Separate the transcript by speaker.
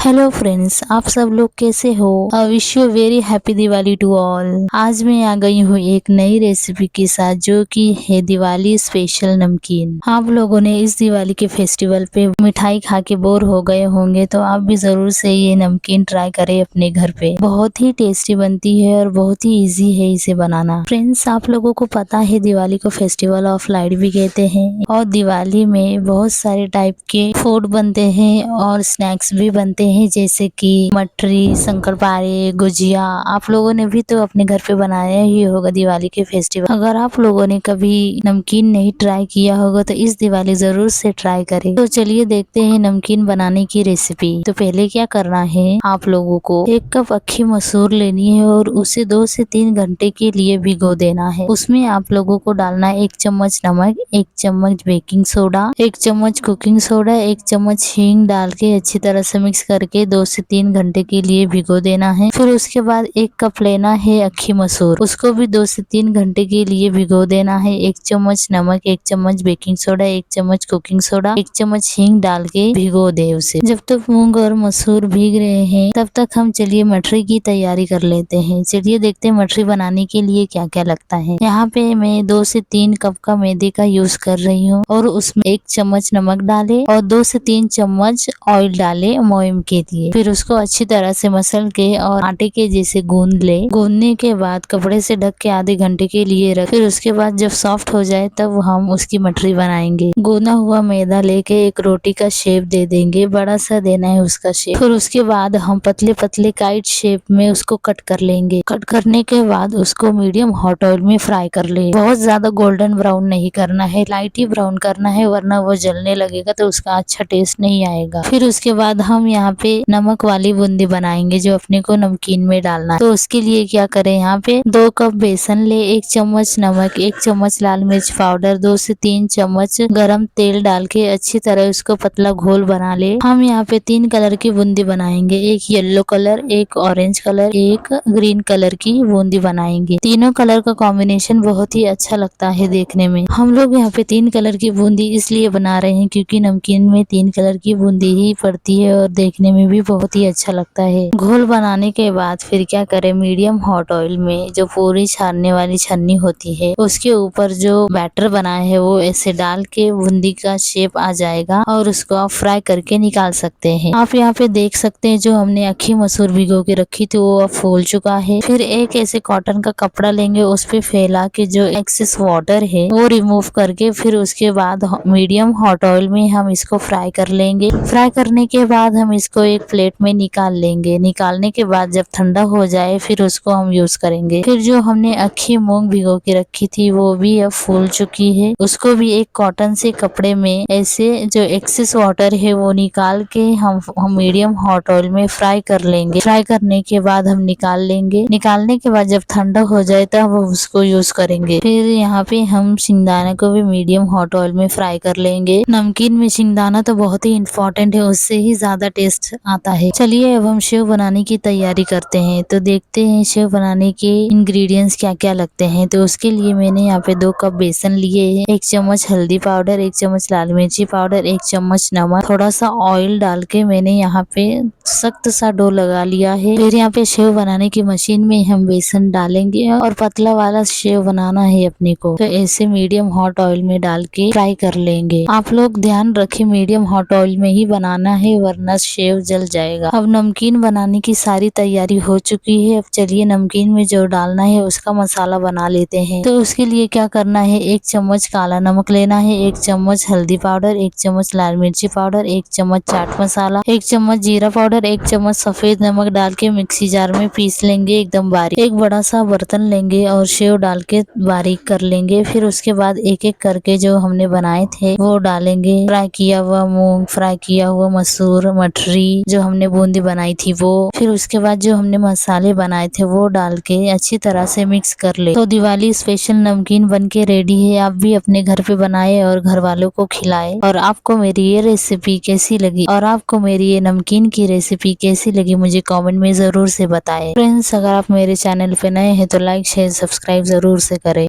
Speaker 1: Hello friends, आप सब लोग कैसे हो। I wish you very happy Diwali to all. आज मैं आ गई हूँ एक नई रेसिपी के साथ जो कि है दिवाली स्पेशल नमकीन। आप लोगों ने इस दिवाली के फेस्टिवल पे मिठाई खा के बोर हो गए होंगे, तो आप भी जरूर से ये नमकीन ट्राई करें अपने घर पे। बहुत ही टेस्टी बनती है और बहुत ही इजी है इसे बनाना। फ्रेंड्स, आप लोगों को पता है दिवाली को फेस्टिवल ऑफ लाइट भी कहते हैं और दिवाली में बहुत सारे टाइप के फूड बनते हैं और स्नैक्स भी बनते हैं, जैसे कि मठरी, शंकरपारे, गुजिया। आप लोगों ने भी तो अपने घर पे बनाया ही होगा दिवाली के फेस्टिवल। अगर आप लोगों ने कभी नमकीन नहीं ट्राई किया होगा तो इस दिवाली जरूर से ट्राई करें। तो चलिए देखते हैं नमकीन बनाने की रेसिपी। तो पहले क्या करना है, आप लोगों को 1 कप अक्खी मसूर लेनी है और उसे 2 से 3 घंटे के लिए भिगो देना है। उसमें आप लोगों को डालना है 1 चम्मच नमक, 1 चम्मच बेकिंग सोडा, 1 चम्मच कुकिंग सोडा, 1 चम्मच हींग डाल के अच्छी तरह से मिक्स करके 2 से 3 घंटे के लिए भिगो देना है। फिर उसके बाद 1 कप लेना है अक्खी मसूर, उसको भी 2 से 3 घंटे के लिए भिगो देना है। 1 चम्मच नमक, 1 चम्मच बेकिंग सोडा, 1 चम्मच कुकिंग सोडा, 1 चम्मच हींग डाल के भिगो दे उसे। जब तक मूंग और मसूर भीग रहे हैं तब तक हम चलिए मठरी की तैयारी कर लेते हैं। चलिए देखते हैं मठरी बनाने के लिए क्या क्या लगता है। यहाँ पे मैं 2 से 3 कप का मैदे का यूज कर रही हूँ और उसमें 1 चम्मच नमक डाले और 2 से 3 चम्मच ऑयल डाले मोयम के लिए। फिर उसको अच्छी तरह से मसल के और आटे के जैसे गूंद ले। गूंदने के बाद कपड़े से ढक के आधे घंटे के लिए रख। फिर उसके बाद जब सॉफ्ट हो जाए तब हम उसकी मठरी बनाएंगे। गूंदा हुआ मैदा लेके एक रोटी का शेप दे देंगे, बड़ा सा देना है उसका शेप। फिर उसके बाद हम पतले पतले काइट शेप में उसको कट कर लेंगे। कट करने के बाद उसको मीडियम हॉट ऑयल में फ्राई कर ले। बहुत ज्यादा गोल्डन ब्राउन नहीं करना है, लाइट ही ब्राउन करना है, वरना वो जलने लगेगा तो उसका अच्छा टेस्ट नहीं आएगा। फिर उसके बाद हम यहाँ पे नमक वाली बूंदी बनाएंगे जो अपने को नमकीन में डालना है। तो उसके लिए क्या करें, यहाँ पे 2 कप बेसन ले, 1 चम्मच नमक, 1 चम्मच लाल मिर्च पाउडर, 2 से 3 चम्मच गरम तेल डाल के अच्छी तरह उसको पतला घोल बना ले। हम यहाँ पे 3 कलर की बूंदी बनाएंगे, एक येलो कलर, एक ऑरेंज कलर, एक ग्रीन कलर की बूंदी बनाएंगे। तीनों कलर का कॉम्बिनेशन बहुत ही अच्छा लगता है देखने में। हम लोग यहाँ पे 3 कलर की बूंदी इसलिए बना रहे हैं क्योंकि नमकीन में 3 कलर की बूंदी ही पड़ती है और देखने में भी बहुत ही अच्छा लगता है। घोल बनाने के बाद फिर क्या करें, मीडियम हॉट ऑयल में जो पूरी छानने वाली छन्नी होती है उसके ऊपर जो बैटर बनाए है वो ऐसे डाल के बूंदी का शेप आ जाएगा और उसको आप फ्राई करके निकाल सकते हैं। आप यहाँ पे देख सकते हैं जो हमने अक्खी मसूर भिगो के रखी थी वो अब फूल चुका है। फिर एक ऐसे कॉटन का कपड़ा लेंगे, उस पे फैला के जो एक्सेस वाटर है वो रिमूव करके फिर उसके बाद मीडियम हॉट ऑयल में हम इसको फ्राई कर लेंगे। फ्राई करने के बाद हम इसको एक प्लेट में निकाल लेंगे। निकालने के बाद जब ठंडा हो जाए फिर उसको हम यूज करेंगे। फिर जो हमने अक्खी मूंग भिगो के रखी थी वो भी अब फूल चुकी है, उसको भी एक कॉटन से कपड़े में ऐसे जो एक्सेस वाटर है वो निकाल के हम मीडियम हॉट ऑयल में फ्राई कर लेंगे। फ्राई करने के बाद हम निकाल लेंगे। निकालने के बाद जब ठंडा हो जाए तब हम उसको यूज करेंगे। फिर यहाँ पे हम सिंगदाना को भी मीडियम हॉट ऑयल में फ्राई कर लेंगे। नमकीन में सिंगदाना तो बहुत ही इम्पोर्टेंट है, उससे ही ज्यादा टेस्ट आता है। चलिए अब हम सेव बनाने की तैयारी करते हैं। तो देखते हैं सेव बनाने के इंग्रेडिएंट्स क्या क्या लगते हैं। तो उसके लिए मैंने यहाँ पे 2 कप बेसन लिए हैं, 1 चम्मच हल्दी पाउडर, 1 चम्मच लाल मिर्ची पाउडर, 1 चम्मच नमक, थोड़ा सा ऑयल डाल के मैंने यहाँ पे सख्त सा डो लगा लिया है। फिर यहाँ पे सेव बनाने की मशीन में हम बेसन डालेंगे और पतला वाला सेव बनाना है अपने को। तो ऐसे मीडियम हॉट ऑयल में डाल के फ्राई कर लेंगे। आप लोग ध्यान रखें मीडियम हॉट ऑयल में ही बनाना है वरना सेव जल जाएगा। अब नमकीन बनाने की सारी तैयारी हो चुकी है। अब चलिए नमकीन में जो डालना है उसका मसाला बना लेते हैं। तो उसके लिए क्या करना है, 1 चम्मच काला नमक लेना है, 1 चम्मच हल्दी पाउडर, 1 चम्मच लाल मिर्ची पाउडर, 1 चम्मच चाट मसाला, 1 चम्मच जीरा पाउडर, 1 चम्मच सफेद नमक डाल के मिक्सी जार में पीस लेंगे एकदम बारीक। एक बड़ा सा बर्तन लेंगे और सेव डाल के बारीक कर लेंगे। फिर उसके बाद एक एक करके जो हमने बनाए थे वो डालेंगे। फ्राई किया हुआ मूंग, फ्राई किया हुआ मसूर, मठरी जो हमने बूंदी बनाई थी वो, फिर उसके बाद जो हमने मसाले बनाए थे वो डाल के अच्छी तरह से मिक्स कर ले। तो दिवाली स्पेशल नमकीन बन के रेडी है। आप भी अपने घर पे बनाए और घर वालों को खिलाए। और आपको मेरी ये रेसिपी कैसी लगी और आपको मेरी ये नमकीन की रेसिपी कैसी लगी मुझे कमेंट में जरूर से बताएं। फ्रेंड्स, अगर आप मेरे चैनल पे नए हैं तो लाइक शेयर सब्सक्राइब जरूर से करें।